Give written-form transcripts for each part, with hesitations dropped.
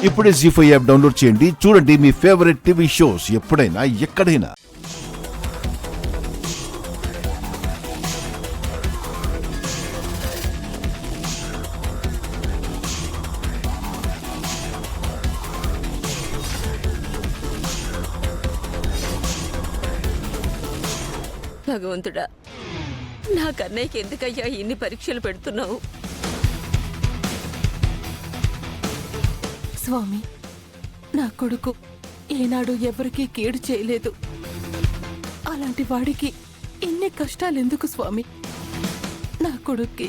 ఇప్పుడే జీ5 app download చేయండి. చూడండి మీ ఫేవరెట్ టీవీ షోస్ ఎప్పుడైనా ఎక్కడైనా. భగవంతుడా, నా కన్నయ్యకి ఎందుకయ్యా ఇన్ని పరీక్షలు పెడుతున్నావు? స్వామి, నా కొడుకు ఏనాడు ఎవరికీ కీడు చేయలేదు. అలాంటి వాడికి ఇన్ని కష్టాలెందుకు స్వామి? నా కొడుక్కి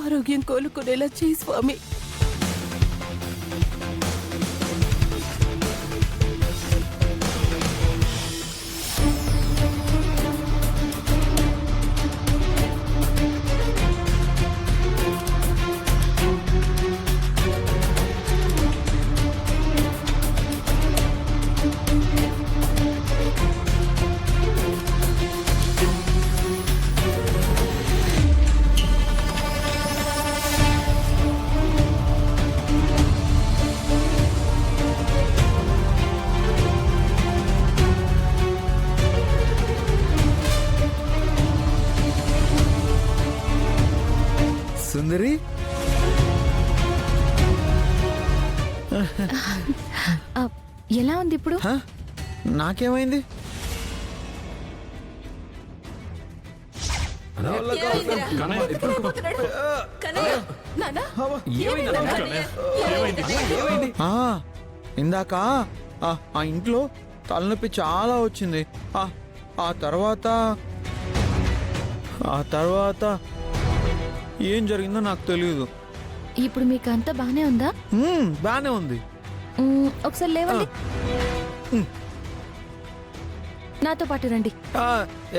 ఆరోగ్యం కోలుకునేలా చేయి స్వామి. సుందరి, ఎలా ఉంది ఇప్పుడు? నాకేమైంది? ఇందాక ఆ ఇంట్లో తలనొప్పి చాలా వచ్చింది. ఆ తర్వాత ఏం జరిగిందో నాకు తెలియదు. ఇప్పుడు మీకు అంతా బానే ఉందా? బానే ఉంది. ఒకసారి లేవండి, నాతో పాటు రండి.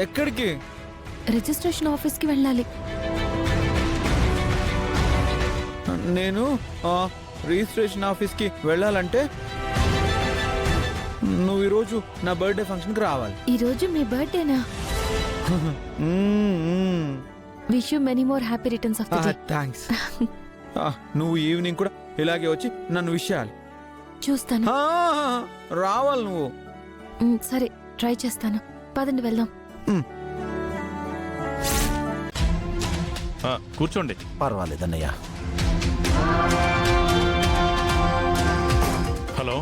ఎక్కడికి? రిజిస్ట్రేషన్ ఆఫీస్కి వెళ్ళాలి. నేను రిజిస్ట్రేషన్ ఆఫీస్కి వెళ్ళాలంటే నువ్వు ఈరోజు నా బర్త్డే ఫంక్షన్కి రావాలి. ఈరోజు మీ బర్త్డేనా? Wish you many more happy returns of the day. Thanks. నువ్వు ఈవినింగ్ కూడా ఇలాగే వచ్చి నన్ను విష్ చేయాలి. చూస్తాను. రావాలి నువ్వు. సరే, ట్రై చేస్తాను. పదండి వెళ్దాం. కూర్చోండి. పర్వాలేదన్నయ్య. హలో.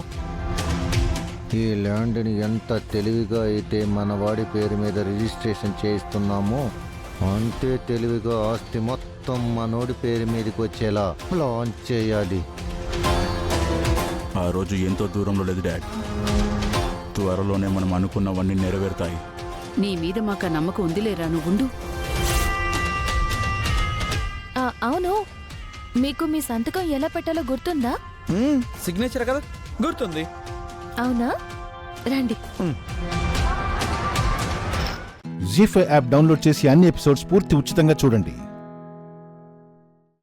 ఈ ల్యాండ్ని ఎంత తెలివిగా అయితే మన వాడి పేరు మీద రిజిస్ట్రేషన్ చేయిస్తున్నామో అంతే తెలివిగా ఆస్తి మొత్తం మనోడి పేరు మీదకి వచ్చేలా ప్లాన్ చేయాలి. ఆ రోజు ఎంతో దూరంలో లేదు డాడ్. త్వరలోనే మనం అనుకున్నవన్నీ నెరవేరుతాయి. నీ మీద మాకు నమ్మకం ఉందిలేరా, నువ్వుండు. అవును, మీకు మీ సంతకం ఎలా పెట్టాలో గుర్తుందా? సిగ్నేచర్ కదా, గుర్తుంది. అవునా, రండి. జీ5 యాప్ డౌన్లోడ్ చేసి అన్ని ఎపిసోడ్స్ పూర్తి ఉచితంగా చూడండి.